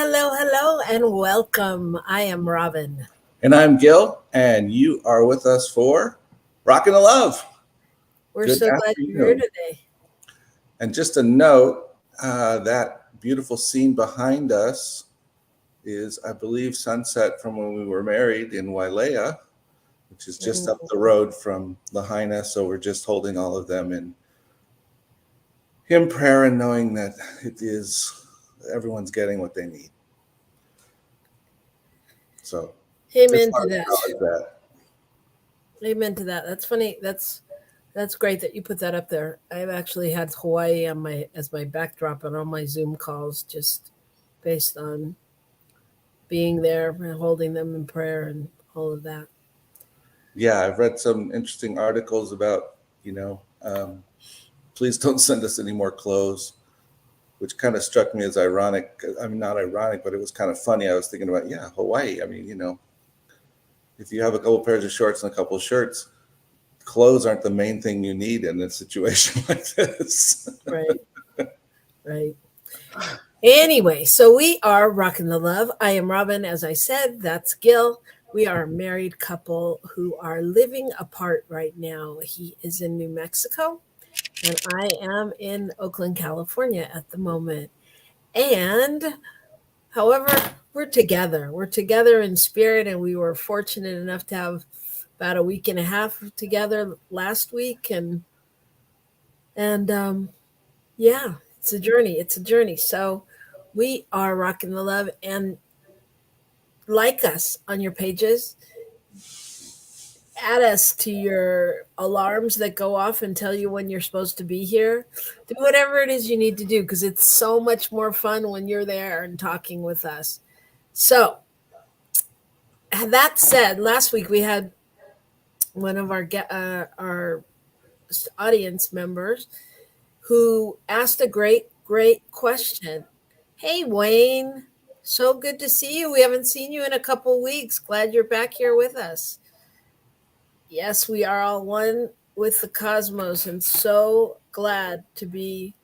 hello, and welcome. I am Robyn. And I'm Gil, and you are with us for Rockin the Love. We're Good so glad you're here afternoon. today. And just a note, that beautiful scene behind us is, I believe, sunset from when we were married in Wailea, which is just up the road from Lahaina. So we're just holding all of them in prayer and knowing that everyone's getting what they need. So Amen just to want to that. acknowledge that. Amen to that. That's funny. That's great that you put that up there. I've actually had Hawaii on as my backdrop on all my Zoom calls, just based on being there and holding them in prayer and all of that. Yeah, I've read some interesting articles about, please don't send us any more clothes, which kind of struck me as ironic. I mean, not ironic, but it was kind of funny. I was thinking about, Hawaii. I mean, if you have a couple pairs of shorts and a couple of shirts, clothes aren't the main thing you need in a situation like this. Right. Anyway, so we are Rockin the Love. I am Robyn, as I said. That's Gil. We are a married couple who are living apart right now. He is in New Mexico, and I am in Oakland, California at the moment. And however, we're together. We're together in spirit, and we were fortunate enough to have about a week and a half together last week, and yeah, it's a journey. It's a journey. So we are Rockin the Love, and like us on your pages. Add us to your alarms that go off and tell you when you're supposed to be here. Do whatever it is you need to do because it's so much more fun when you're there and talking with us. So, that said, last week we had one of our audience members who asked a great question. Hey, Wayne, so good to see you. We haven't seen you in a couple weeks. Glad you're back here with us. Yes, we are all one with the cosmos and so glad to be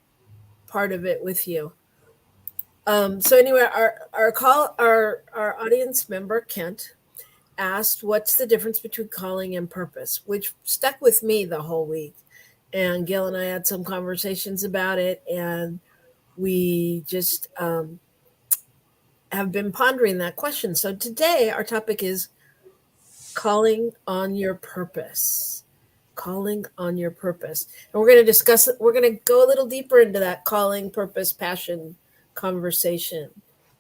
part of it with you. So anyway, our audience member Kent asked, "What's the difference between calling and purpose?" Which stuck with me the whole week. And Gil and I had some conversations about it, and we just have been pondering that question. So today, our topic is calling on your purpose. Calling on your purpose. And we're going to discuss it. We're going to go a little deeper into that calling, purpose, passion conversation.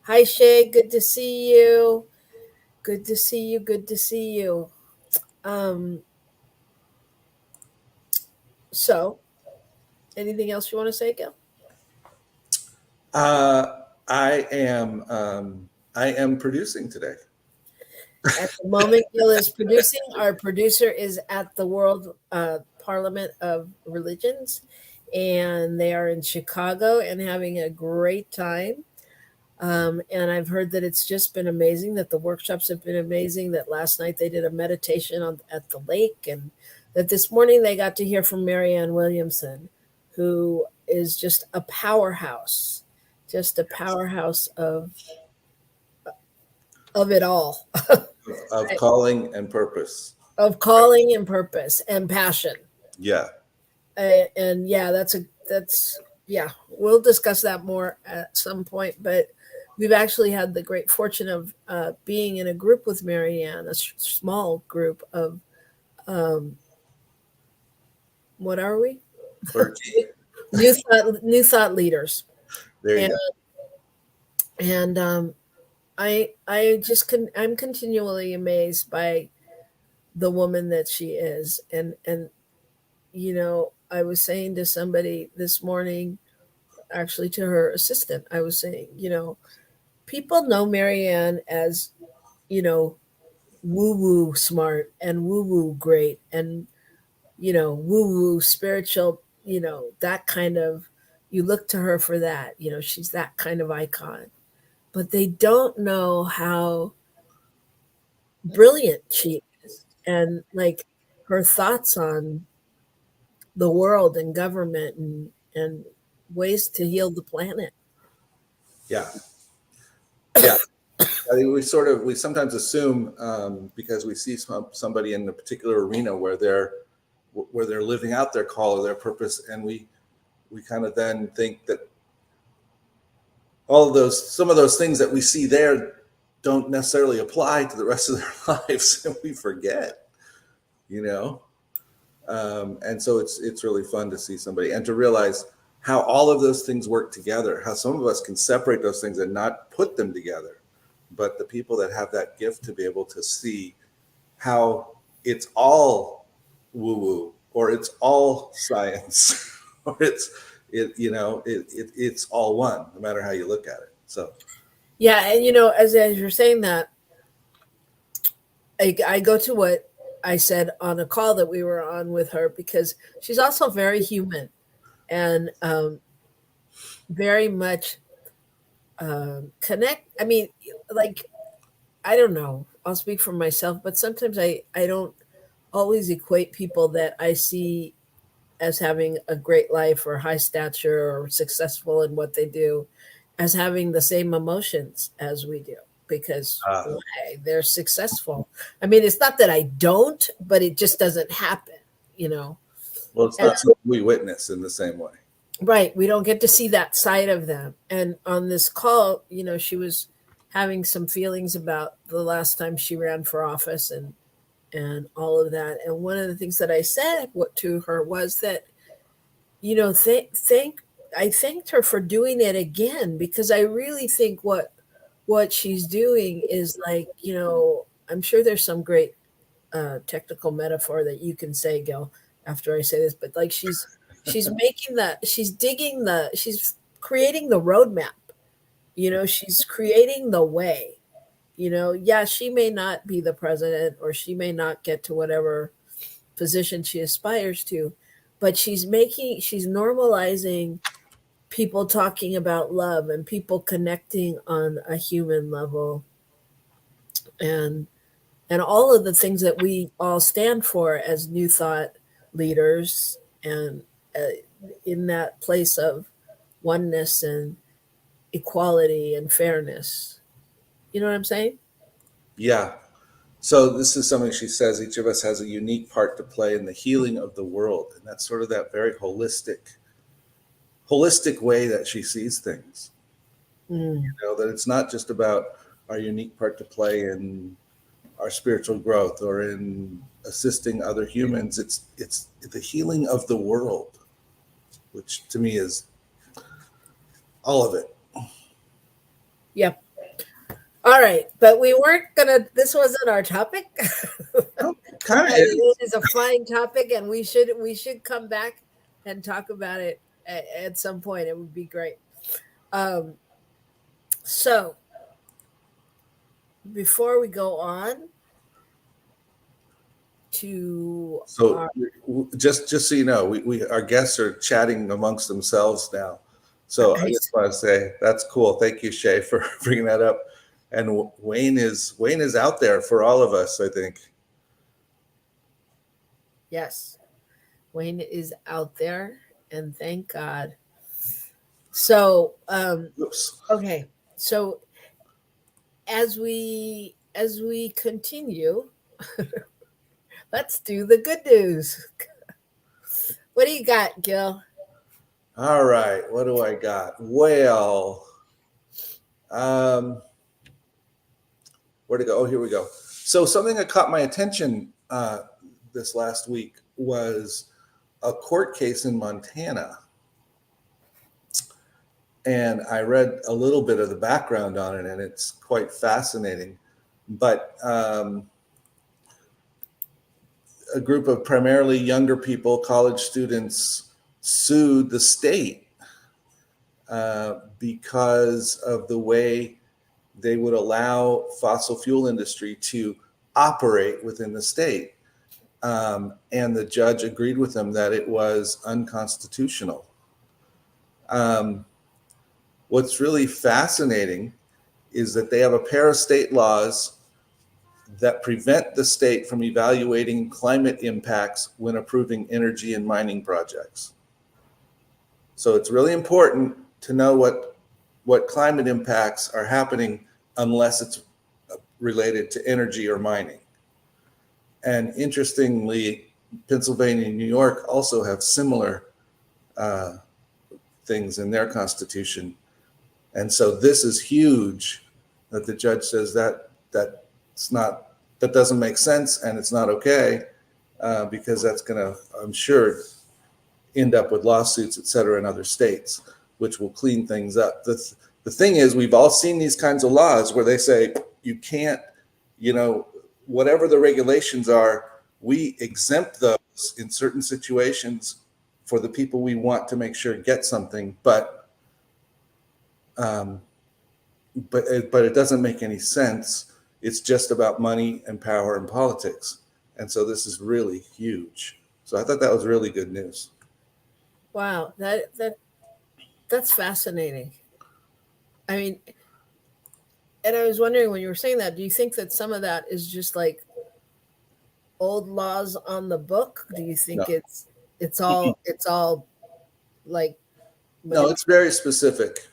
Hi, Shay. Good to see you. Good to see you. Good to see you. So, anything else you want to say, Gil? I am producing today. At the moment, Gil is producing. Our producer is at the World Parliament of Religions, and they are in Chicago and having a great time. And I've heard that it's just been amazing, that the workshops have been amazing, that last night they did a meditation at the lake, and that this morning they got to hear from Marianne Williamson, who is just a powerhouse of it all. Of calling and purpose. Of calling and purpose and passion. Yeah. And yeah, yeah, we'll discuss that more at some point, but we've actually had the great fortune of being in a group with Marianne, a small group of what are we? 13. New thought leaders. There you go. And I'm continually amazed by the woman that she is, and I was saying to somebody this morning, actually to her assistant, I was saying, people know Marianne as, woo woo smart and woo woo great and, woo woo spiritual, that kind of, you look to her for that, she's that kind of icon. But they don't know how brilliant she is and like her thoughts on the world and government and ways to heal the planet. Yeah. I think we sometimes assume because we see somebody in a particular arena where they're living out their call or their purpose, and we kind of then think that some of those things that we see there don't necessarily apply to the rest of their lives, and we forget, you know. And so it's really fun to see somebody and to realize how all of those things work together, how some of us can separate those things and not put them together. But the people that have that gift to be able to see how it's all woo-woo, or it's all science, or it's all one, no matter how you look at it. So Yeah, and as you're saying that, I go to what I said on a call that we were on with her, because she's also very human and very much connect. I mean, like, I don't know. I'll speak for myself, but sometimes I don't always equate people that I see as having a great life or high stature or successful in what they do as having the same emotions as we do, because why? They're successful. I mean, it's not that I don't, but it just doesn't happen. well, it's And not something we witness in the same way. right, we don't get to see that side of them. And on this call, she was having some feelings about the last time she ran for office and all of that. And one of the things that I said to her was that, I thanked her for doing it again, because I really think what she's doing is like, I'm sure there's some great technical metaphor that you can say, Gil, after I say this, but like she's she's creating the roadmap. She's creating the way. Yeah, she may not be the president, or she may not get to whatever position she aspires to, but she's normalizing people talking about love and people connecting on a human level, and all of the things that we all stand for as new thought leaders, and in that place of oneness and equality and fairness. You know what I'm saying? Yeah. So this is something she says, each of us has a unique part to play in the healing of the world. And that's sort of that very holistic way that she sees things. That it's not just about our unique part to play in our spiritual growth or in assisting other humans. It's the healing of the world, which to me is all of it. Yep. All right, but we weren't gonna. This wasn't our topic. Kind of It is a fine topic, and we should come back and talk about it at some point. It would be great. So before we go on to so just so you know, we our guests are chatting amongst themselves now. So I just want to say that's cool. Thank you, Shay, for bringing that up. And Wayne is out there for all of us, I think. Yes, Wayne is out there, and thank God. So okay, so as we continue, let's do the good news. What do you got, Gil? All right, what do I got? Well, where to go? Oh, here we go. So something that caught my attention this last week was a court case in Montana. And I read a little bit of the background on it, and it's quite fascinating. But a group of primarily younger people, college students, sued the state because of the way they would allow fossil fuel industry to operate within the state. And the judge agreed with them that it was unconstitutional. What's really fascinating is that they have a pair of state laws that prevent the state from evaluating climate impacts when approving energy and mining projects. So it's really important to know what climate impacts are happening unless it's related to energy or mining. And interestingly, Pennsylvania and New York also have similar things in their constitution. And so this is huge that the judge says that doesn't make sense and it's not okay, because that's going to, I'm sure, end up with lawsuits, et cetera, in other states, which will clean things up. The thing is, we've all seen these kinds of laws where they say you can't, whatever the regulations are, we exempt those in certain situations for the people we want to make sure get something, but it doesn't make any sense. It's just about money and power and politics. And so this is really huge. So I thought that was really good news. Wow, that's fascinating. I mean, and I was wondering when you were saying that, do you think that some of that is just like old laws on the book? Do you think No. it's all like No, it's very specific.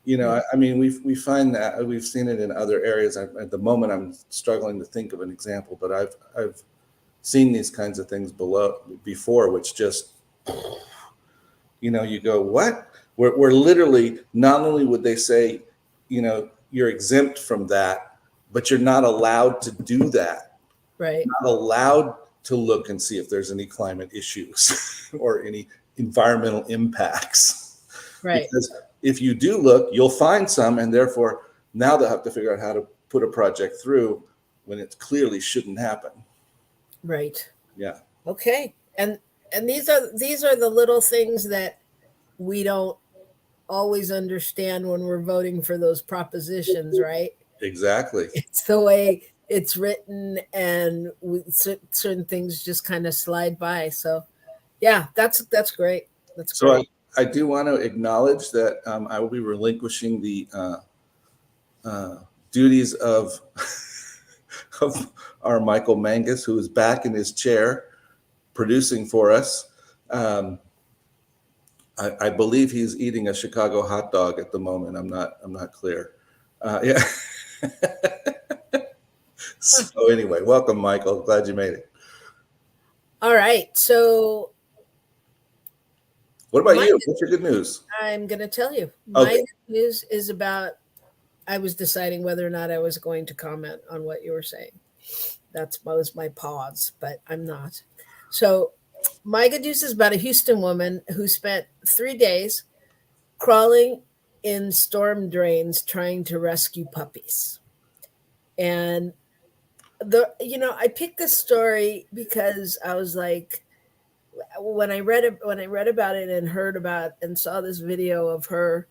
I mean, we find that we've seen it in other areas. At the moment, I'm struggling to think of an example, but I've seen these kinds of things before, which just, you go, what? We're literally, not only would they say, you're exempt from that, but you're not allowed to do that. right. You're not allowed to look and see if there's any climate issues or any environmental impacts. Right. Because if you do look, you'll find some, and therefore now they'll have to figure out how to put a project through when it clearly shouldn't happen. Right. Yeah. Okay. And these are the little things that we don't always understand when we're voting for those propositions, right? Exactly. It's the way it's written, and certain things just kind of slide by. So, yeah, that's great. That's So great. I do want to acknowledge that I will be relinquishing the duties of of our Michael Mangus, who is back in his chair producing for us. I believe he's eating a Chicago hot dog at the moment. I'm not clear. Yeah. So anyway, welcome, Michael. Glad you made it. All right. So, What about you? What's your good news? I'm going to tell you. My good news is about, I was deciding whether or not I was going to comment on what you were saying. That was my pause, but I'm not. So, my good news is about a Houston woman who spent 3 days crawling in storm drains trying to rescue puppies. And I picked this story because I was like, when I read about it and heard about and saw this video of her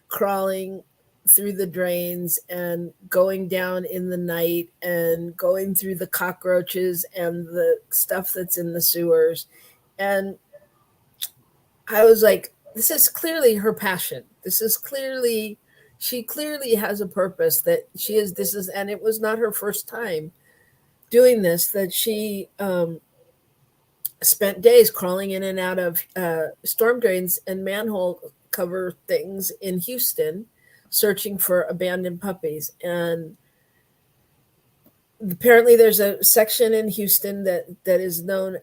crawling through the drains and going down in the night and going through the cockroaches and the stuff that's in the sewers, and I was like, this is clearly her passion. She clearly has a purpose that and it was not her first time doing this, that she spent days crawling in and out of storm drains and manhole cover things in Houston, searching for abandoned puppies. And apparently, there's a section in Houston that is known,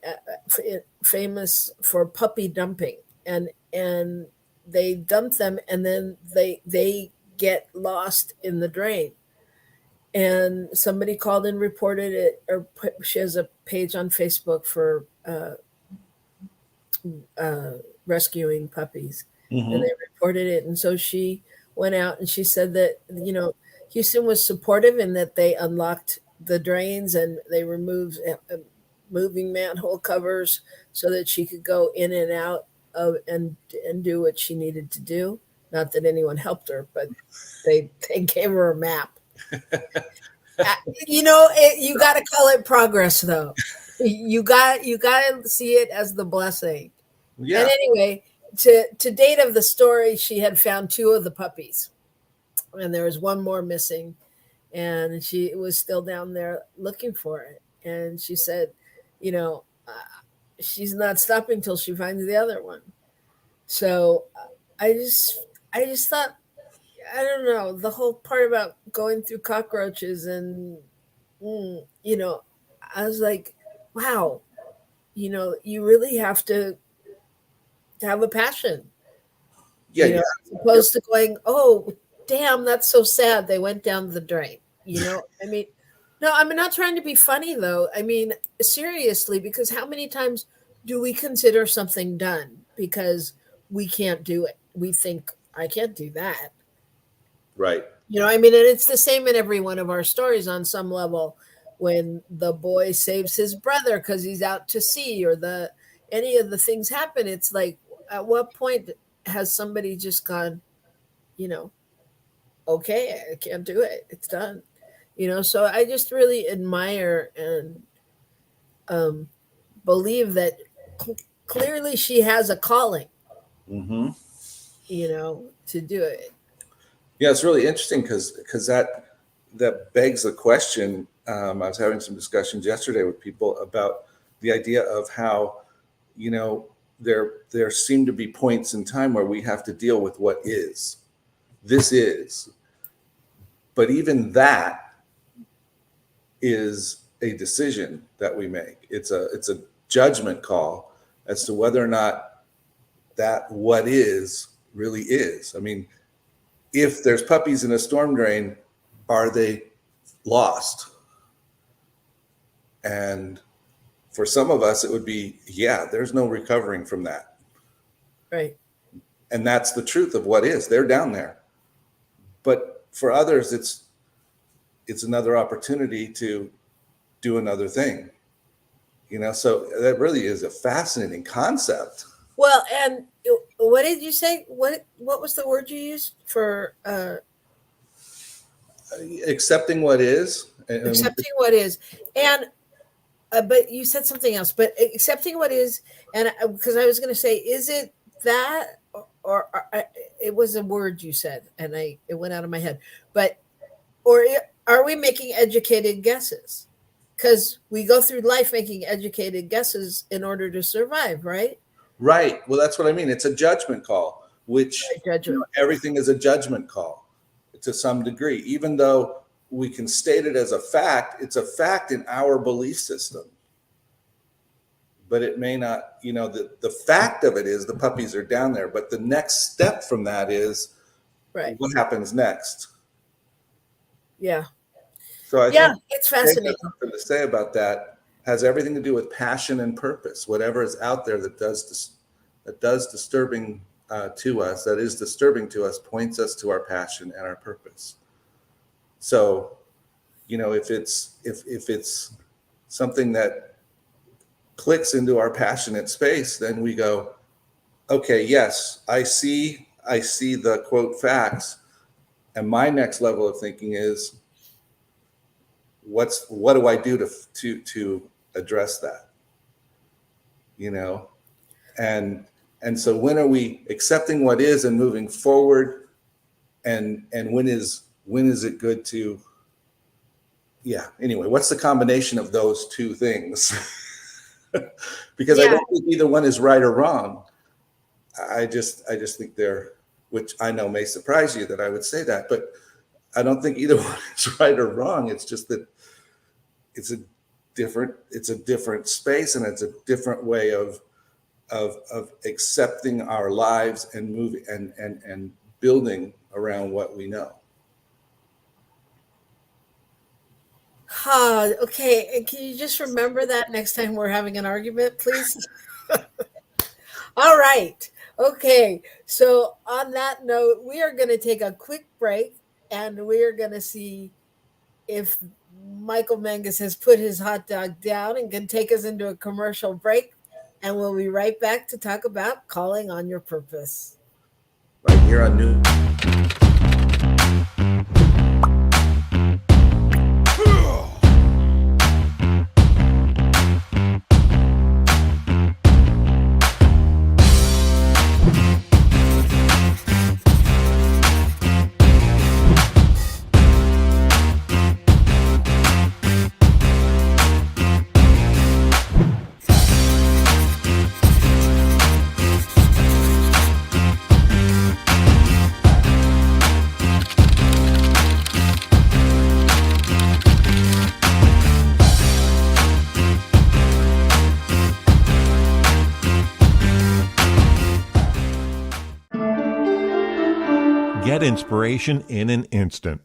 famous for puppy dumping, and they dump them, and then they get lost in the drain. And somebody called and reported it, or she has a page on Facebook for rescuing puppies, Mm-hmm. and they reported it. And so she went out and she said that Houston was supportive in that they unlocked the drains and they removed moving manhole covers so that she could go in and out of and do what she needed to do. Not that anyone helped her, but they gave her a map. You got to call it progress, though. You got to see it as the blessing. Yeah. And anyway, to date of the story, she had found 2 of the puppies, and there was one more missing, and she was still down there looking for it. And she said, she's not stopping till she finds the other one. So I just thought, I don't know, the whole part about going through cockroaches and you know, I was like, wow, you really have to have a passion, Yeah, as opposed to going, oh, damn, that's so sad. They went down the drain. I mean, no, I'm not trying to be funny though. I mean, seriously, because how many times do we consider something done because we can't do it? We think, I can't do that. right. I mean, and it's the same in every one of our stories on some level. When the boy saves his brother because he's out to sea, or any of the things happen, it's like, at what point has somebody just gone, you know, okay, I can't do it. It's done. So I just really admire and um, believe that clearly she has a calling, Hmm. to do it. Yeah, it's really interesting because that begs the question. I was having some discussions yesterday with people about the idea of how, there seem to be points in time where we have to deal with what is. This is, but even that is a decision that we make. It's a judgment call as to whether or not that what is really is. I mean, if there's puppies in a storm drain, are they lost? And for some of us, it would be, yeah, there's no recovering from that. Right. And that's the truth of what is. They're down there. But for others, it's another opportunity to do another thing. So that really is a fascinating concept. Well, and what did you say? What was the word you used for Accepting what is. accepting what is? And but you said something else. But accepting what is, and because I was going to say, is it that, or it was a word you said, and it went out of my head. But are we making educated guesses? Because we go through life making educated guesses in order to survive, right? Right. Well, that's what I mean. It's a judgment call, which everything is a judgment call to some degree. Even though we can state it as a fact, it's a fact in our belief system. But it may not, the fact of it is the puppies are down there. But the next step from that is, right, what happens next? Yeah. So I think it's fascinating. Something to say about that has everything to do with passion and purpose. Whatever is out there that does disturbing to us, that is disturbing to us, points us to our passion and our purpose. So, if it's something that clicks into our passionate space, then we go, okay, yes, I see the quote facts, and my next level of thinking is, what do I do to address that? And so when are we accepting what is and moving forward? And when is it good to, anyway, what's the combination of those two things? Because I don't think either one is right or wrong. I just think which I know may surprise you that I would say that, but I don't think either one is right or wrong. It's just that it's a different space, and it's a different way of accepting our lives and moving and building around what we know. Okay. Can you just remember that next time we're having an argument, please? All right. Okay. So on that note, we are going to take a quick break, and we are going to see if Michael Mangus has put his hot dog down and can take us into a commercial break. And we'll be right back to talk about calling on your purpose. Right here on New. Get inspiration in an instant.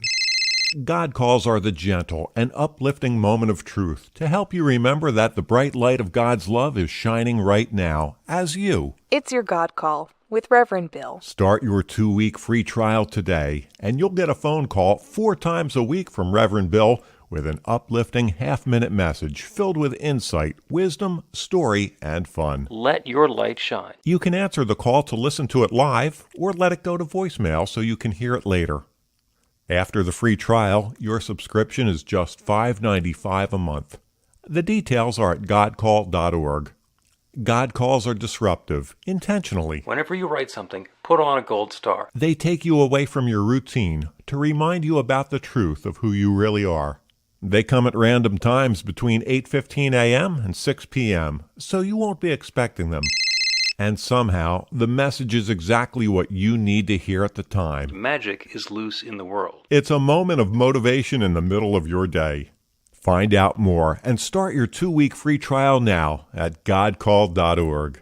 God calls are the gentle and uplifting moment of truth to help you remember that the bright light of God's love is shining right now as you. It's your God call with Reverend Bill. Start your 2-week free trial today, and you'll get a phone call 4 times a week from Reverend Bill with an uplifting half-minute message filled with insight, wisdom, story, and fun. Let your light shine. You can answer the call to listen to it live or let it go to voicemail so you can hear it later. After the free trial, your subscription is just $5.95 a month. The details are at godcall.org. God calls are disruptive, intentionally. Whenever you write something, put on a gold star. They take you away from your routine to remind you about the truth of who you really are. They come at random times between 8:15 a.m. and 6 p.m., so you won't be expecting them. And somehow, the message is exactly what you need to hear at the time. Magic is loose in the world. It's a moment of motivation in the middle of your day. Find out more and start your 2-week free trial now at godcall.org.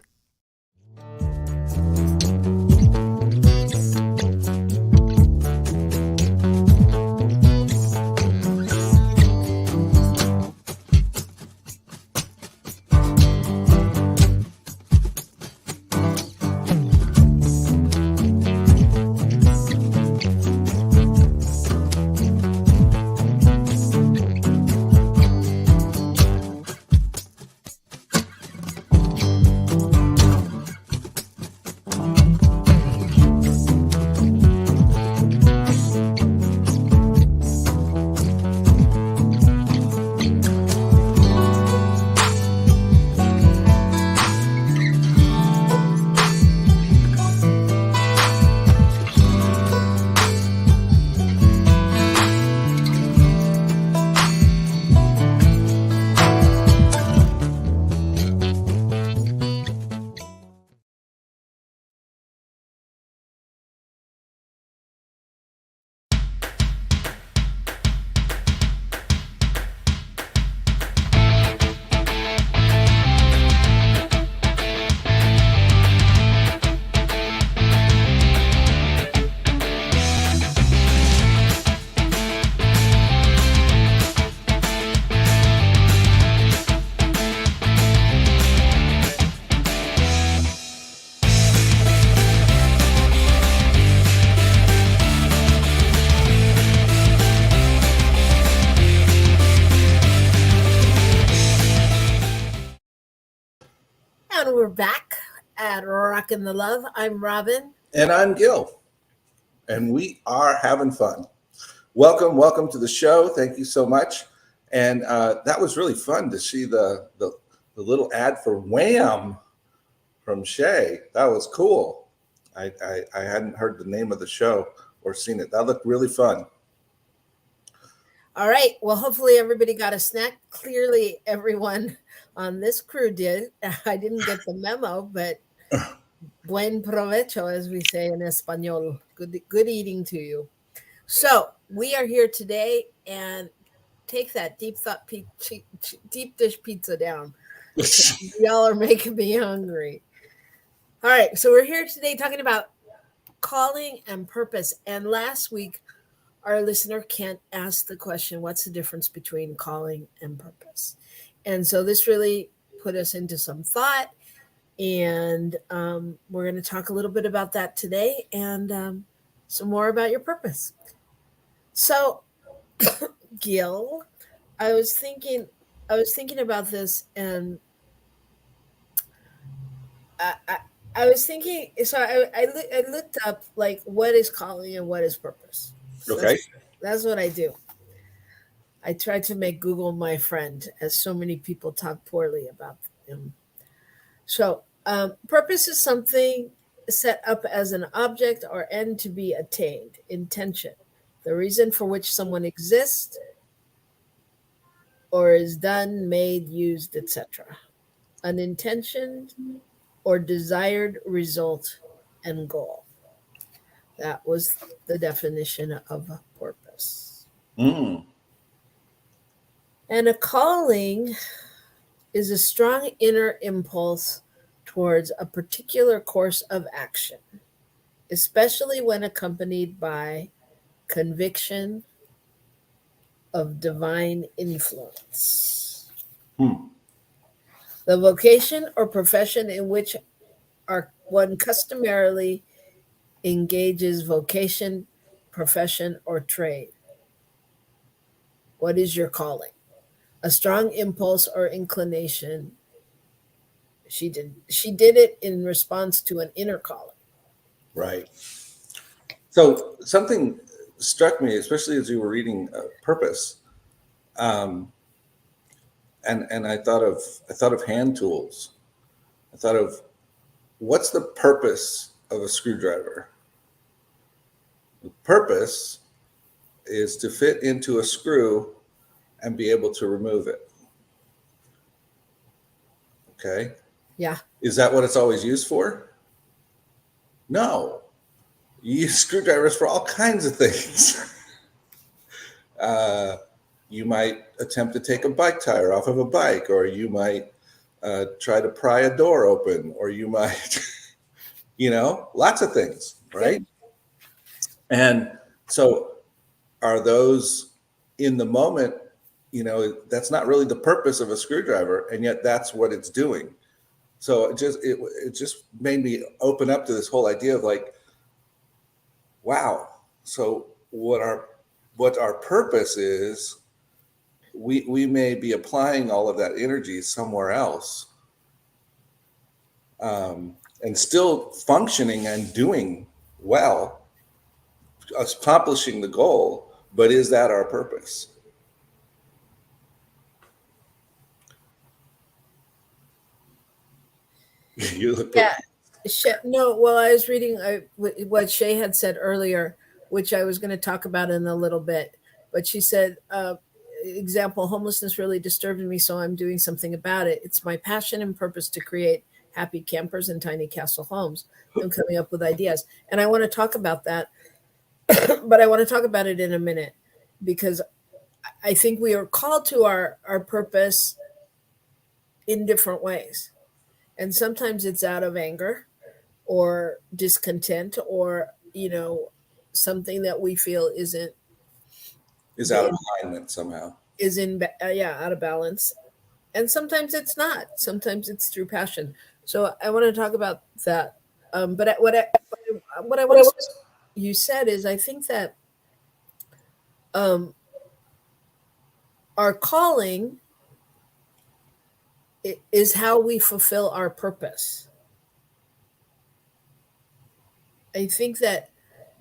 And we're back at Rockin the Love. I'm Robyn. And I'm Gil. And we are having fun. Welcome to the show. Thank you so much. And that was really fun to see the little ad for Wham from Shay. That was cool. I hadn't heard the name of the show or seen it. That looked really fun. All right. Well, hopefully everybody got a snack. Clearly, everyone on this crew did. I didn't get the memo, but buen provecho, as we say in Espanol. Good eating to you. So we are here today, and take that deep dish pizza down. Y'all are making me hungry. All right. So we're here today talking about calling and purpose. And last week, our listener Kent asked the question, what's the difference between calling and purpose? And so this really put us into some thought, and we're going to talk a little bit about that today and some more about your purpose. So, Gil, I was thinking about this, and I was thinking, so I looked up like what is calling and what is purpose. So Okay. That's what I do. I try to make Google my friend, as so many people talk poorly about him. So purpose is something set up as an object or end to be attained, intention, the reason for which someone exists or is done, made, used, etc. An intention or desired result and goal. That was the definition of a purpose. Mm. And a calling is a strong inner impulse towards a particular course of action. especially when accompanied by conviction of divine influence. Hmm. The vocation or profession in which one customarily engages vocation, profession, or trade. What is your calling? A strong impulse or inclination. She did it in response to an inner calling. Right. So something struck me, especially as you were reading Purpose, um, and I thought of hand tools. I thought of what's the purpose of a screwdriver? The purpose is to fit into a screw and be able to remove it. Okay. Yeah. Is that what it's always used for? No. You use screwdrivers for all kinds of things. You might attempt to take a bike tire off of a bike, or you might try to pry a door open, or you might, lots of things, right? And so are those in the moment, that's not really the purpose of a screwdriver, and yet that's what it's doing. So it just made me open up to this whole idea of like, wow. So what our purpose is, we may be applying all of that energy somewhere else, and still functioning and doing well, accomplishing the goal. But is that our purpose? You look. Yeah. No, well, I was reading what Shay had said earlier, which I was going to talk about in a little bit. But she said, example, homelessness really disturbed me, so I'm doing something about it. It's my passion and purpose to create happy campers and tiny castle homes. I'm coming up with ideas. And I want to talk about that, but I want to talk about it in a minute, because I think we are called to our purpose in different ways. And sometimes it's out of anger or discontent, or something that we feel Is out of alignment somehow. out of balance. And sometimes it's not. Sometimes it's through passion. So I want to talk about that. What I want you said is, I think that um, our calling is how we fulfill our purpose. I think that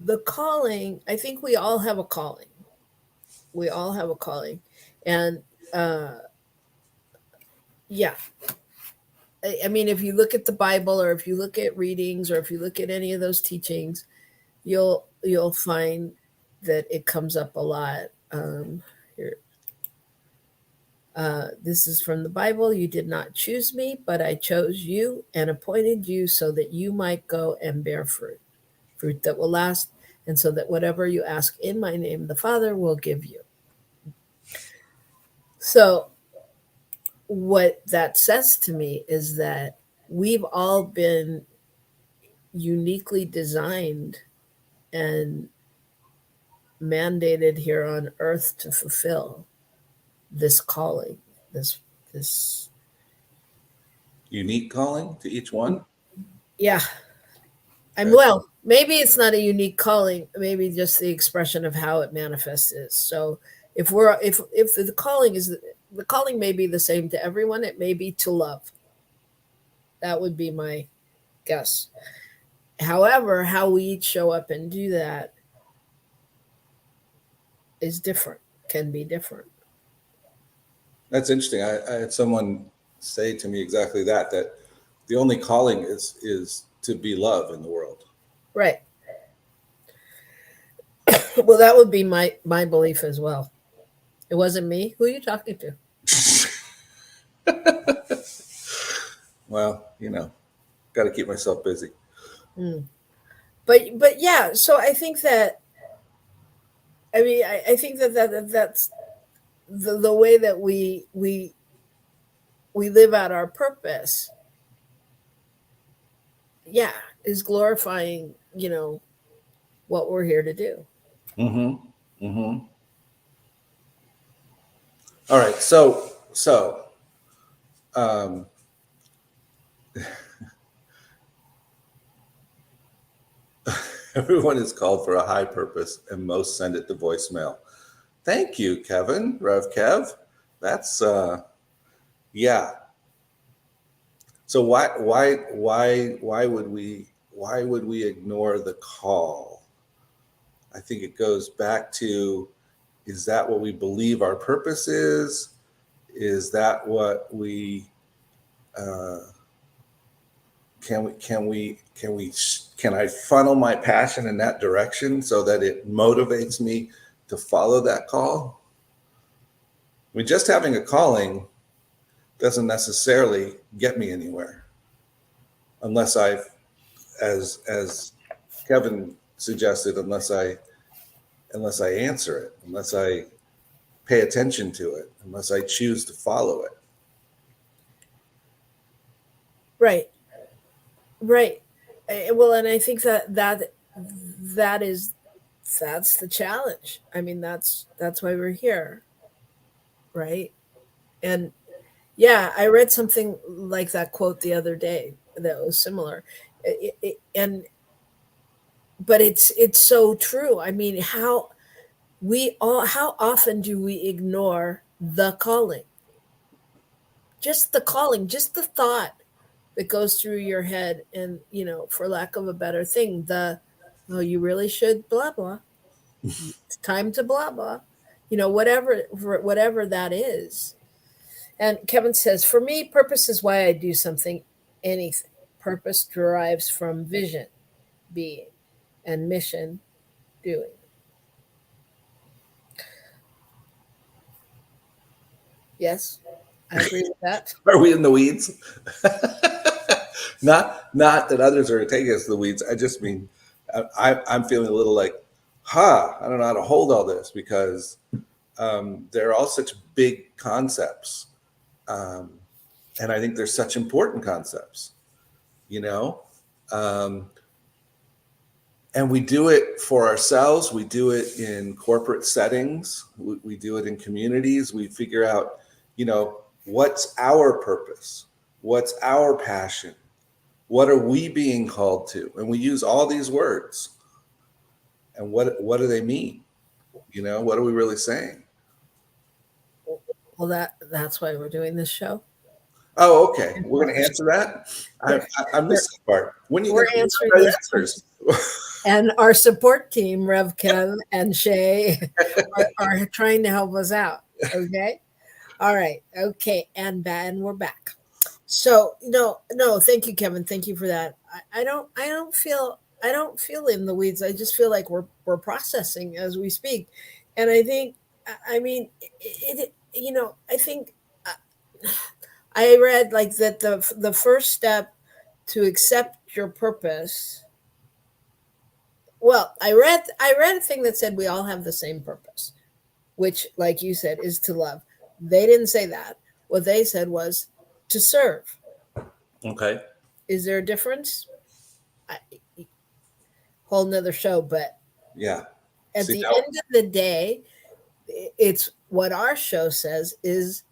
I think we all have a calling. We all have a calling. And yeah, I mean, if you look at the Bible, or if you look at readings, or if you look at any of those teachings, you'll find that it comes up a lot. Here, this is from the Bible. You did not choose me, but I chose you and appointed you so that you might go and bear fruit that will last, and so that whatever you ask in my name, the Father will give you. So what that says to me is that we've all been uniquely designed and mandated here on earth to fulfill this calling, this Unique calling to each one. yeah. Okay. Well, maybe it's not a unique calling, maybe just the expression of how it manifests is. So if the calling may be the same to everyone, it may be to love. That would be my guess. However, how we each show up and do that is different, can be different. That's interesting. I had someone say to me exactly that the only calling is to be love in the world. Right. Well, that would be my belief as well. It wasn't me. Who are you talking to? Well, got to keep myself busy. But yeah, so I think that, I think that's the way that we live out our purpose. Yeah, is glorifying what we're here to do. Mm-hmm. Mm-hmm. All right. So um, everyone is called for a high purpose, and most send it to voicemail. Thank you, Kevin, Rev Kev. That's yeah. So why would we ignore the call? I think it goes back to, is that what we believe our purpose is? Is that what we uh, can I funnel my passion in that direction so that it motivates me to follow that call? I mean, just having a calling doesn't necessarily get me anywhere unless as Kevin suggested, unless I answer it, unless I pay attention to it, unless I choose to follow it. Right. Right. Well, and I think that's the challenge. I mean, that's why we're here, right? And yeah, I read something like that quote the other day that was similar. And but it's so true. I mean, how often do we ignore the calling? Just the calling, just the thought that goes through your head, and for lack of a better thing, oh, you really should blah blah. It's time to blah blah. Whatever that is. And Kevin says, for me, purpose is why I do something, anything. Purpose derives from vision, being, and mission, doing. Yes, I agree with that. Are we in the weeds? Not that others are taking us to the weeds. I just mean I'm feeling a little like, I don't know how to hold all this, because they're all such big concepts, and I think they're such important concepts, you know. And we do it for ourselves. We do it in corporate settings. We do it in communities. We figure out, what's our purpose? What's our passion? What are we being called to? And we use all these words. And what do they mean? What are we really saying? Well, that's why we're doing this show. Oh, okay. We're going to answer that. I missed that part. When you We're going to answering the this answers? And our support team, Rev Kev and Shay, are trying to help us out. Okay. All right. Okay. And we're back. So no, thank you, Kevin. Thank you for that. I don't feel in the weeds. I just feel like we're processing as we speak. And I think, I mean, I think I read like that the first step to accept your purpose. Well, I read a thing that said we all have the same purpose, which, like you said, is to love. They didn't say that. What they said was to serve. Okay. Is there a difference? Whole nother show, but Yeah. at the end of the day, it's what our show says is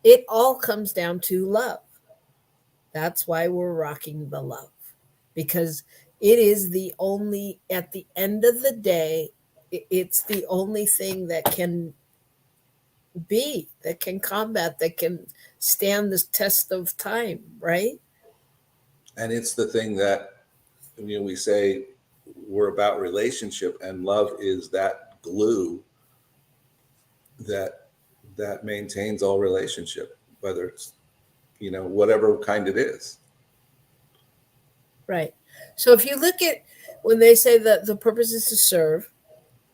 it all comes down to love. That's why we're rocking the love, because it is the only, at the end of the day, it's the only thing that can that can combat, that can stand the test of time, right? And it's the thing that, we say we're about relationship, and love is that glue that maintains all relationship, whether it's, whatever kind it is. Right. So if you look at when they say that the purpose is to serve,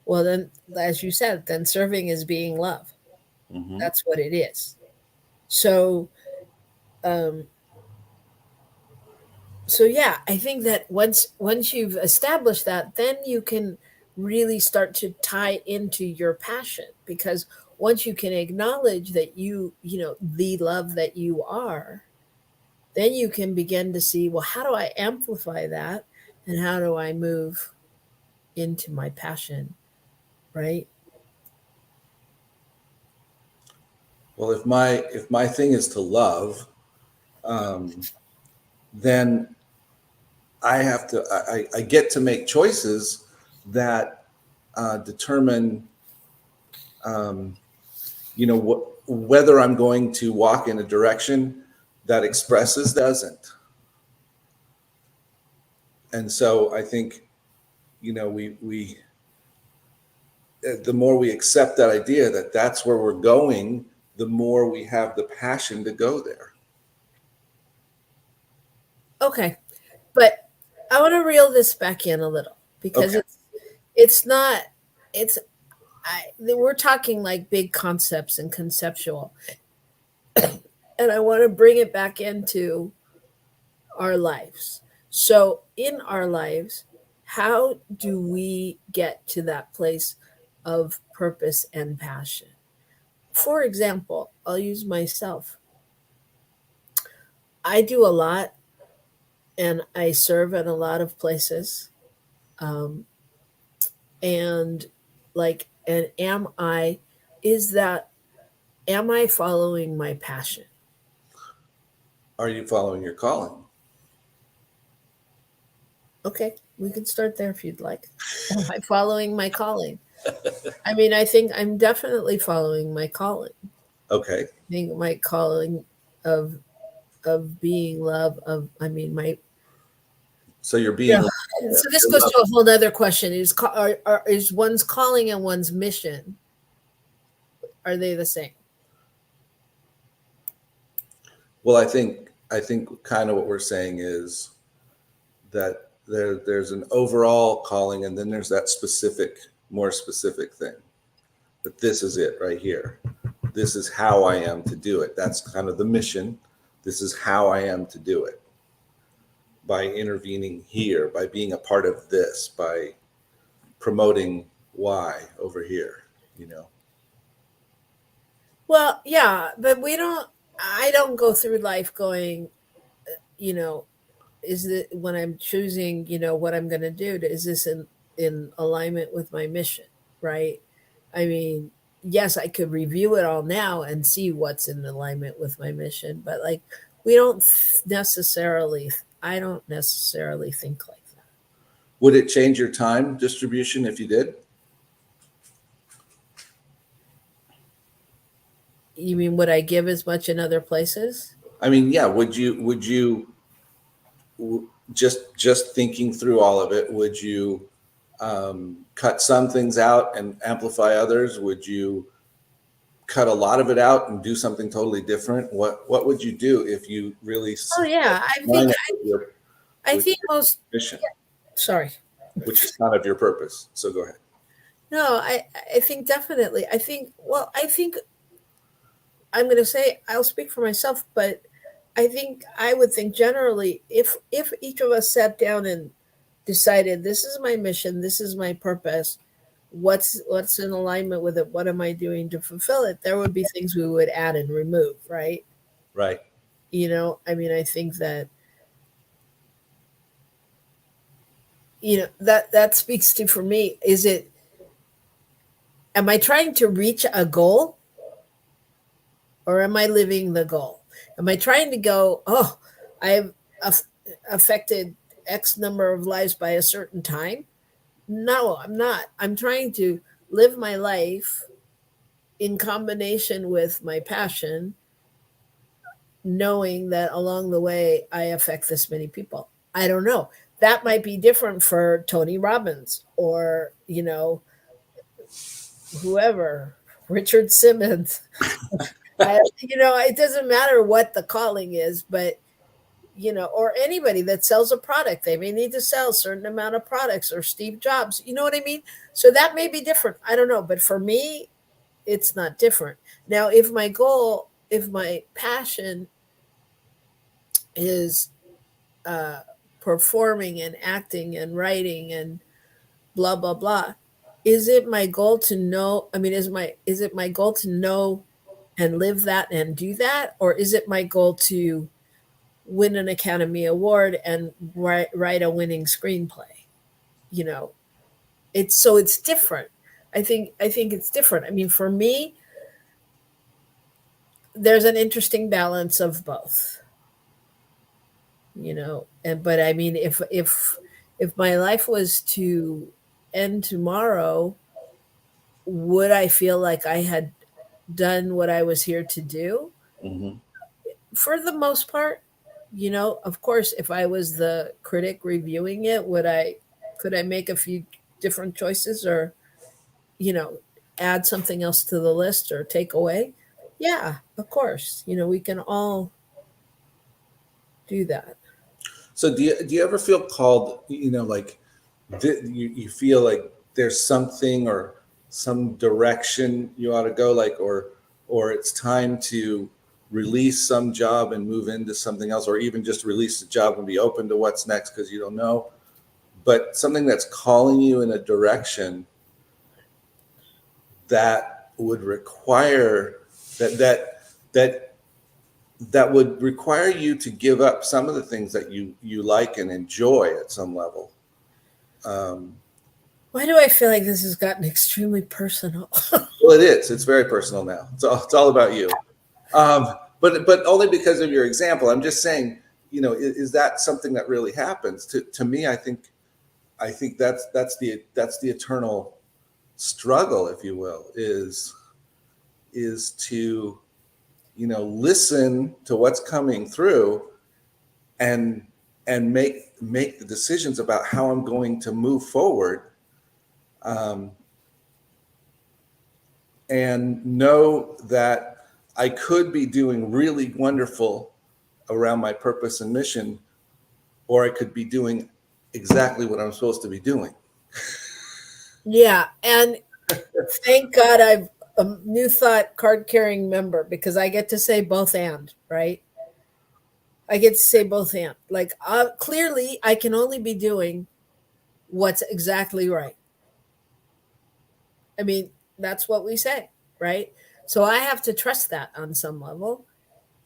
well, then, as you said, then serving is being love. Mm-hmm. That's what it is. So, um, so yeah, I think that once you've established that, then you can really start to tie into your passion, because once you can acknowledge that the love that you are, then you can begin to see, well, how do I amplify that, and how do I move into my passion, right? Well, if my thing is to love, then I get to make choices that determine, whether I'm going to walk in a direction that expresses doesn't. And so I think, we the more we accept that idea that that's where we're going, the more we have the passion to go there. Okay. But I want to reel this back in a little because Okay. it's not it's we're talking like big concepts and conceptual. And I want to bring it back into our lives. So in our lives, how do we get to that place of purpose and passion? For example, I'll use myself. I do a lot and I serve in a lot of places. Um, and and is that, am I following my passion? Are you following your calling? Okay, we can start there if you'd like. Am I following my calling? I mean, I think I'm definitely following my calling. Okay. I think my calling of being love of, I mean, my, So you're being yeah. So this you're goes love. to a whole other question: is one's calling and one's mission, are they the same? Well, I think kind of what we're saying is that there's an overall calling, and then there's that more specific thing. That this is it right here. This is how I am to do it. That's kind of the mission. This is how I am to do it. By intervening here, by being a part of this, by promoting Y over here, Well, yeah, but I don't go through life going, you know, is it when I'm choosing, what I'm going to do, is this in alignment with my mission, right? I mean, yes, I could review it all now and see what's in alignment with my mission, but like we don't necessarily, I don't necessarily think like that. Would it change your time distribution if you did? You mean would I give as much in other places? I mean, yeah. Would you just thinking through all of it? Would you cut some things out and amplify others? Would you cut a lot of it out and do something totally different? What would you do if you really Oh yeah, line up with I think most, mission, sorry. which is kind of your purpose? So go ahead. No, I think definitely. I think I'm going to say, I'll speak for myself, but I would think generally, if each of us sat down and decided this is my mission, this is my purpose, what's in alignment with it, what am I doing to fulfill it, there would be things we would add and remove, right? Right. I mean, I think that that speaks to, for me, am I trying to reach a goal or am I living the goal? Am I trying to go, oh, I've affected X number of lives by a certain time? No, I'm not. I'm trying to live my life in combination with my passion, knowing that along the way I affect this many people. I don't know. That might be different for Tony Robbins or, whoever, Richard Simmons. It doesn't matter what the calling is, but or anybody that sells a product, they may need to sell a certain amount of products, or Steve Jobs, you know what I mean? So that may be different. I don't know. But for me, it's not different. Now, if my passion is performing and acting and writing and blah, blah, blah, is it my goal to know? I mean, is it my goal to know and live that and do that? Or is it my goal to win an Academy Award and write a winning screenplay. You know, it's different. I think it's different. I mean, for me, there's an interesting balance of both. And but I mean, if my life was to end tomorrow, would I feel like I had done what I was here to do? Hmm. For the most part. Of course, if I was the critic reviewing it, could I make a few different choices, or you know add something else to the list or take away? Yeah, of course. We can all do that. So do you ever feel called, like you feel like there's something or some direction you ought to go, like, or it's time to release some job and move into something else, or even just release the job and be open to what's next because you don't know, but something that's calling you in a direction that would require that that would require you to give up some of the things that you like and enjoy at some level. Um, Why do I feel like this has gotten extremely personal? well, it is. It's very personal now. It's all about you. But only because of your example. I'm just saying, is that something that really happens? To me, I think that's the eternal struggle, if you will, is to listen to what's coming through and make the decisions about how I'm going to move forward, um, and know that I could be doing really wonderful around my purpose and mission, or I could be doing exactly what I'm supposed to be doing. Yeah, and thank God I've a New Thought card carrying member, because I get to say both and, right? I get to say both and. Like, clearly, I can only be doing what's exactly right. I mean, that's what we say, right? So I have to trust that on some level,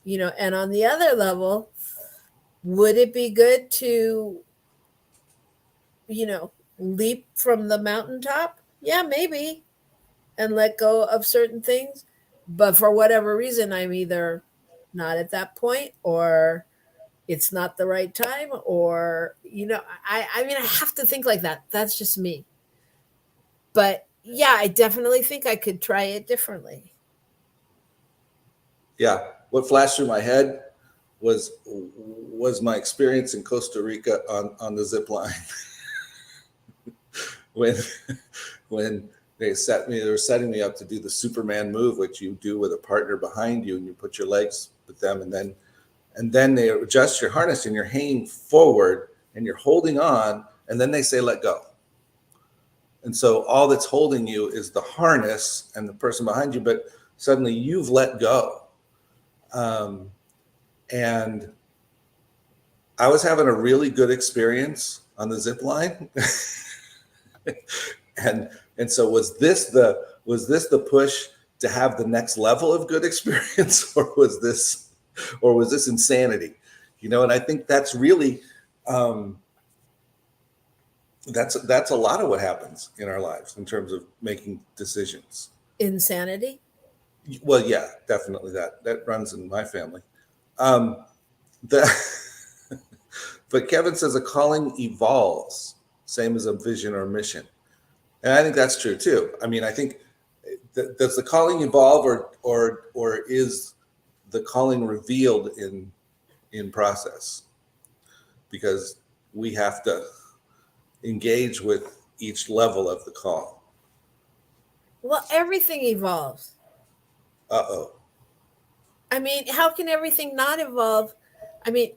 and on the other level, would it be good to, leap from the mountaintop? Yeah, maybe, and let go of certain things. But for whatever reason, I'm either not at that point, or it's not the right time, or, I mean, I have to think like that. That's just me. But yeah, I definitely think I could try it differently. Yeah, what flashed through my head was my experience in Costa Rica on the zip line. when when they were setting me up to do the Superman move, which you do with a partner behind you, and you put your legs with them, and then they adjust your harness and you're hanging forward and you're holding on, and then they say let go. And so all that's holding you is the harness and the person behind you, but suddenly you've let go. Um, and I was having a really good experience on the zip line. and so was this the push to have the next level of good experience, or was this insanity? And I think that's really, um, that's a lot of what happens in our lives in terms of making decisions. Insanity. Well, yeah, definitely that runs in my family. Um, the But Kevin says a calling evolves, same as a vision or mission. And I think that's true too. I mean, I think does the calling evolve, or is the calling revealed in process? Because we have to engage with each level of the call. Well, everything evolves. Uh-oh. I mean, how can everything not evolve? I mean,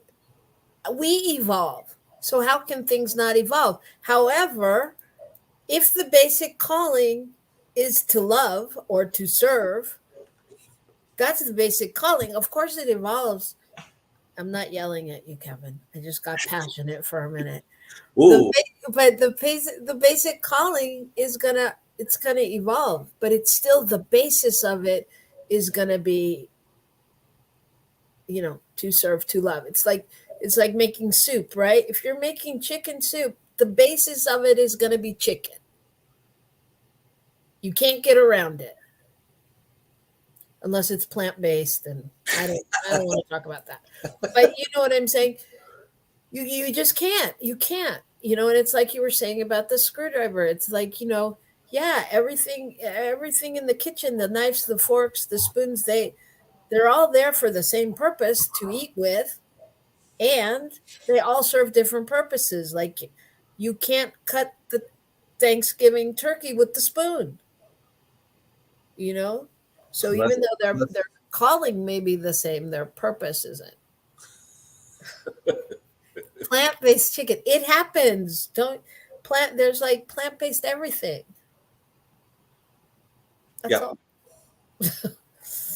we evolve. So how can things not evolve? However, if the basic calling is to love or to serve, that's the basic calling. Of course, it evolves. I'm not yelling at you, Kevin. I just got passionate for a minute. Ooh, But the basic calling it's gonna evolve, but it's still the basis of it is gonna be to serve, to love. It's like making soup, right? If you're making chicken soup, the basis of it is going to be chicken. You can't get around it unless it's plant-based, and I don't want to talk about that. But you know what I'm saying? You just can't. You can't. And it's like you were saying about the screwdriver. It's like, yeah, everything in the kitchen, the knives, the forks, the spoons, they're all there for the same purpose, to eat with, and they all serve different purposes. Like, you can't cut the Thanksgiving turkey with the spoon, you know? So even though their calling may be the same, their purpose isn't. Plant-based chicken. It happens. Don't there's like plant-based everything. That's Yeah. all.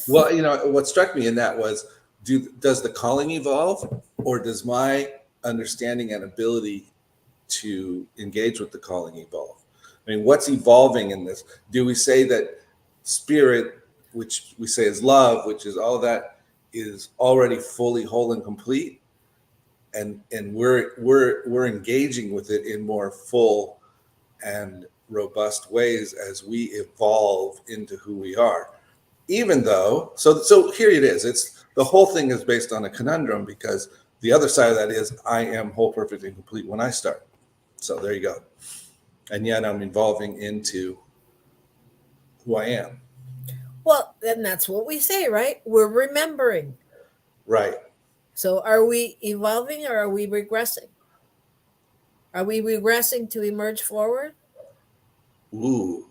Well, what struck me in that was, does the calling evolve, or does my understanding and ability to engage with the calling evolve? I mean, what's evolving in this? Do we say that spirit, which we say is love, which is all that, is already fully whole and complete, and we're engaging with it in more full and robust ways as we evolve into who we are? Even though, so here it is. It's the whole thing is based on a conundrum, because the other side of that is I am whole, perfect, and complete when I start. So there you go. And yet I'm evolving into who I am. Well, then that's what we say, right? We're remembering. Right. So are we evolving, or are we regressing? Are we regressing to emerge forward? Ooh.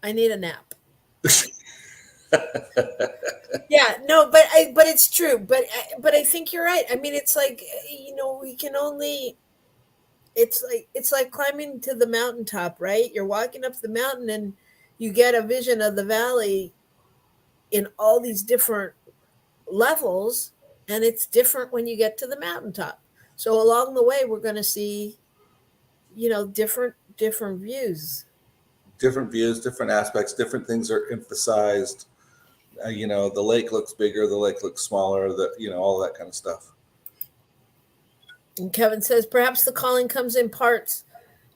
I need a nap. Yeah, no, but it's true. But I think you're right. I mean, it's like, we can only. It's like climbing to the mountaintop, right? You're walking up the mountain and you get a vision of the valley in all these different levels, and it's different when you get to the mountaintop. So along the way, we're going to see, different views. Different views, different aspects, different things are emphasized. The lake looks bigger, the lake looks smaller, all that kind of stuff. And Kevin says, perhaps the calling comes in parts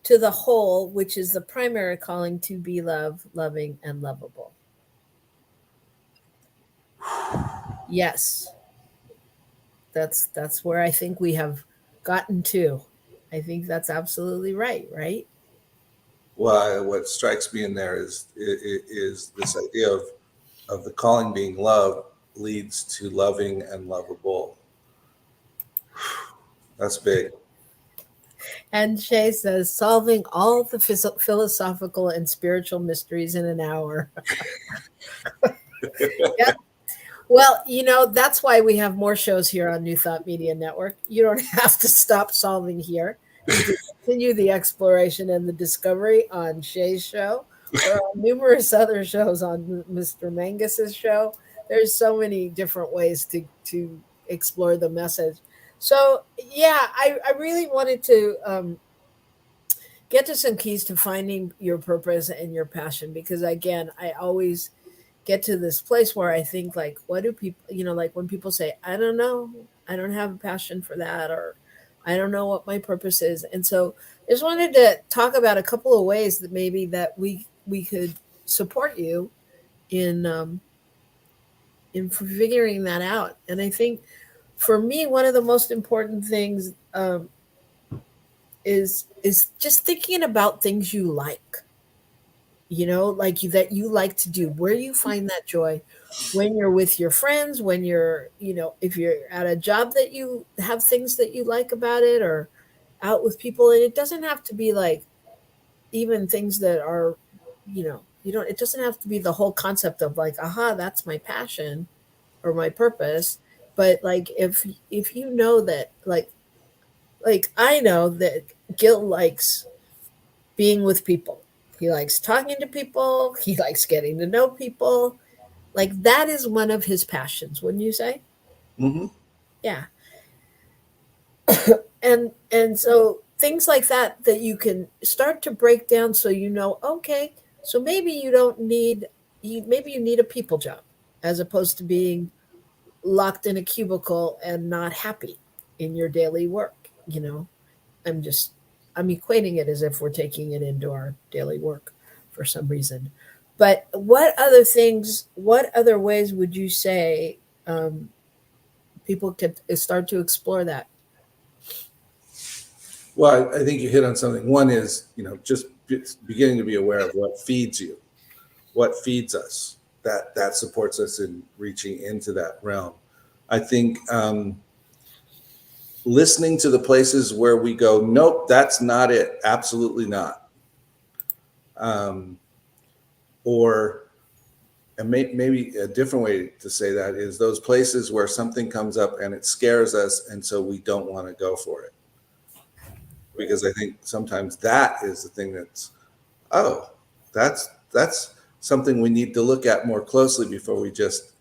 to the whole, which is the primary calling to be loved, loving, and lovable. Yes. That's where I think we have gotten to. I think that's absolutely right, right? Well, what strikes me in there is this idea of the calling being love leads to loving and lovable. That's big. And Shay says, solving all the philosophical and spiritual mysteries in an hour. Yeah. Well, that's why we have more shows here on New Thought Media Network. You don't have to stop solving here. You can continue the exploration and the discovery on Shay's show, or on numerous other shows on Mr. Mangus's show. There's so many different ways to explore the message. So, yeah, I really wanted to get to some keys to finding your purpose and your passion, because, again, I always get to this place where I think, like, what do people, like when people say, I don't know, I don't have a passion for that, or I don't know what my purpose is. And so I just wanted to talk about a couple of ways that maybe that we could support you in figuring that out. And I think for me, one of the most important things is just thinking about things you like. Like that you like to do, where you find that joy when you're with your friends, when you're, if you're at a job that you have things that you like about it, or out with people. And it doesn't have to be like even things that are, it doesn't have to be the whole concept of like, aha, that's my passion or my purpose. But like, if you know that, like I know that Gil likes being with people. He likes talking to people. He likes getting to know people. Like, that is one of his passions, wouldn't you say? Mm-hmm. Yeah. and so things like that you can start to break down, so okay, so maybe you don't need maybe you need a people job, as opposed to being locked in a cubicle and not happy in your daily work. I'm just I'm equating it as if we're taking it into our daily work for some reason. But what other ways would you say people could start to explore that? Well, I think you hit on something. One is, just beginning to be aware of what feeds you, what feeds us, that supports us in reaching into that realm. I think listening to the places where we go, nope, that's not it, absolutely not. Or and maybe a different way to say that is those places where something comes up and it scares us, and so we don't want to go for it. Because I think sometimes that is the thing that's, oh, that's something we need to look at more closely before we just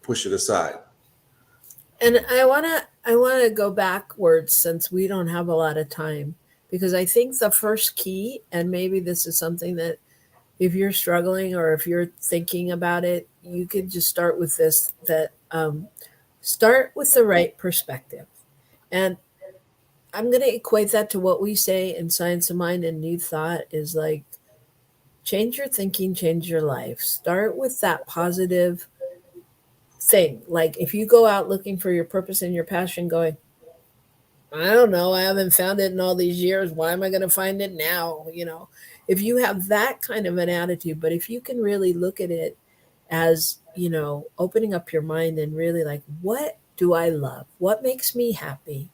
push it aside. And I wanna go backwards since we don't have a lot of time, because I think the first key, and maybe this is something that if you're struggling or if you're thinking about it, you could just start with this, that start with the right perspective. And I'm going to equate that to what we say in Science of Mind and New Thought is like, change your thinking, change your life. Start with that positive thing. Like if you go out looking for your purpose and your passion, going, I don't know, I haven't found it in all these years. Why am I going to find it now? If you have that kind of an attitude, but if you can really look at it as, opening up your mind and really like, what do I love? What makes me happy?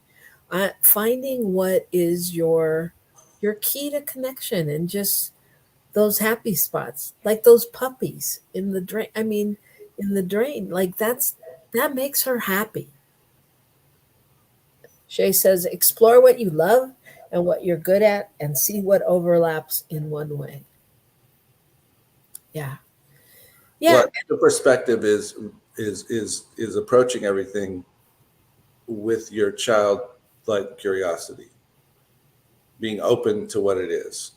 Finding what is your key to connection, and just those happy spots, like those puppies in the drain. I mean, in the drain, like that makes her happy. Shay says, explore what you love and what you're good at, and see what overlaps in one way. Yeah, yeah, Well, the perspective is approaching everything with your childlike curiosity, being open to what it is.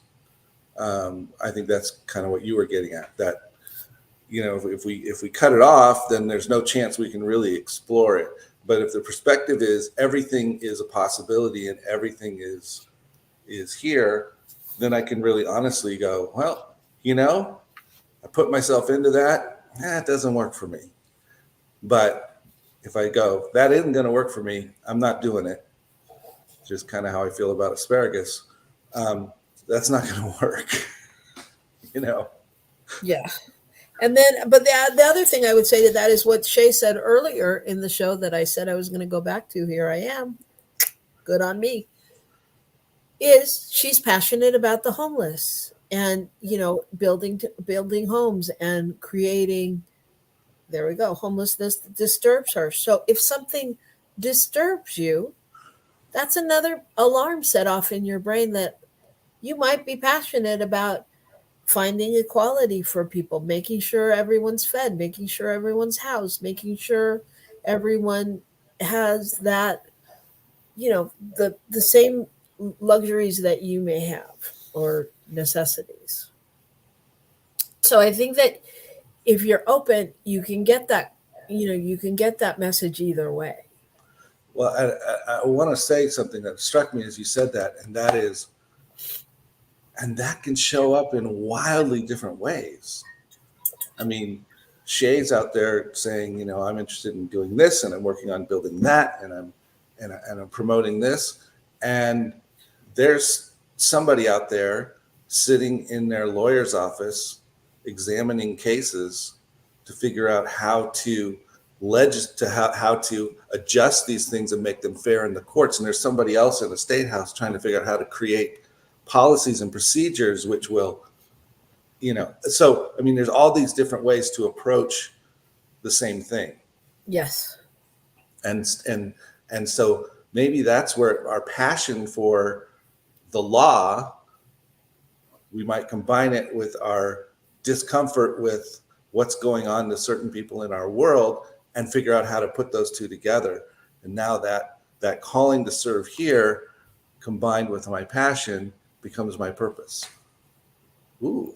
I think that's kind of what you were getting at. That if we cut it off, then there's no chance we can really explore it. But if the perspective is everything is a possibility and everything is here, then I can really honestly go, well, I put myself into that. It doesn't work for me. But if I go, that isn't going to work for me, I'm not doing it. Just kind of how I feel about asparagus. That's not going to work. you know. yeah. And then, but the other thing I would say to that is what Shay said earlier in the show that I said I was going to go back to. Here I am. Good on me. Is she's passionate about the homeless, and building homes and creating, there we go, homelessness that disturbs her. So if something disturbs you, that's another alarm set off in your brain that you might be passionate about finding equality for people, making sure everyone's fed, making sure everyone's housed, making sure everyone has that, the same luxuries that you may have, or necessities. So I think that if you're open, you can get that message either way. Well, I want to say something that struck me as you said that, and that is, and that can show up in wildly different ways. I mean, Shay's out there saying, I'm interested in doing this, and I'm working on building that, and I'm promoting this, and there's somebody out there sitting in their lawyer's office examining cases to figure out how to how to adjust these things and make them fair in the courts. And there's somebody else in the state house trying to figure out how to create policies and procedures which will, so I mean, there's all these different ways to approach the same thing. Yes. And so maybe that's where our passion for the law, we might combine it with our discomfort with what's going on to certain people in our world, and figure out how to put those two together. And now that calling to serve here, combined with my passion, becomes my purpose. Ooh.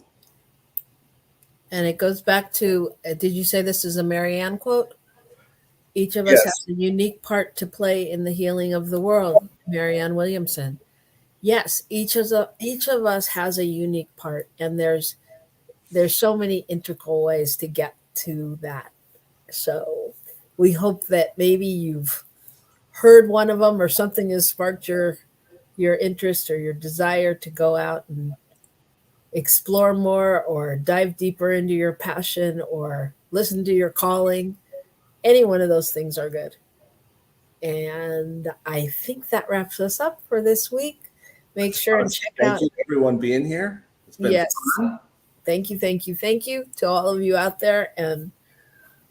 And it goes back to, did you say this is a Marianne quote? Each of us Yes. has a unique part to play in the healing of the world. Marianne Williamson. Yes, each of us has a unique part, and there's so many integral ways to get to that. So we hope that maybe you've heard one of them or something has sparked your interest or your desire to go out and explore more or dive deeper into your passion or listen to your calling. Any one of those things are good. And I think that wraps us up for this week. Make sure and check Thank out. you, everyone, being here. It's been Yes. fun. Thank you, thank you, thank you to all of you out there and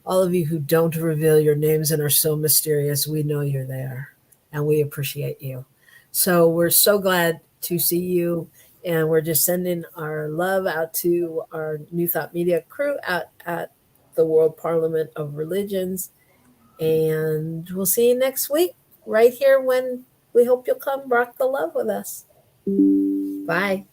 all of you who don't reveal your names and are so mysterious. We know you're there and we appreciate you. So we're so glad to see you. And we're just sending our love out to our New Thought Media crew out at the World Parliament of Religions. And we'll see you next week, right here when we hope you'll come rock the love with us. Bye.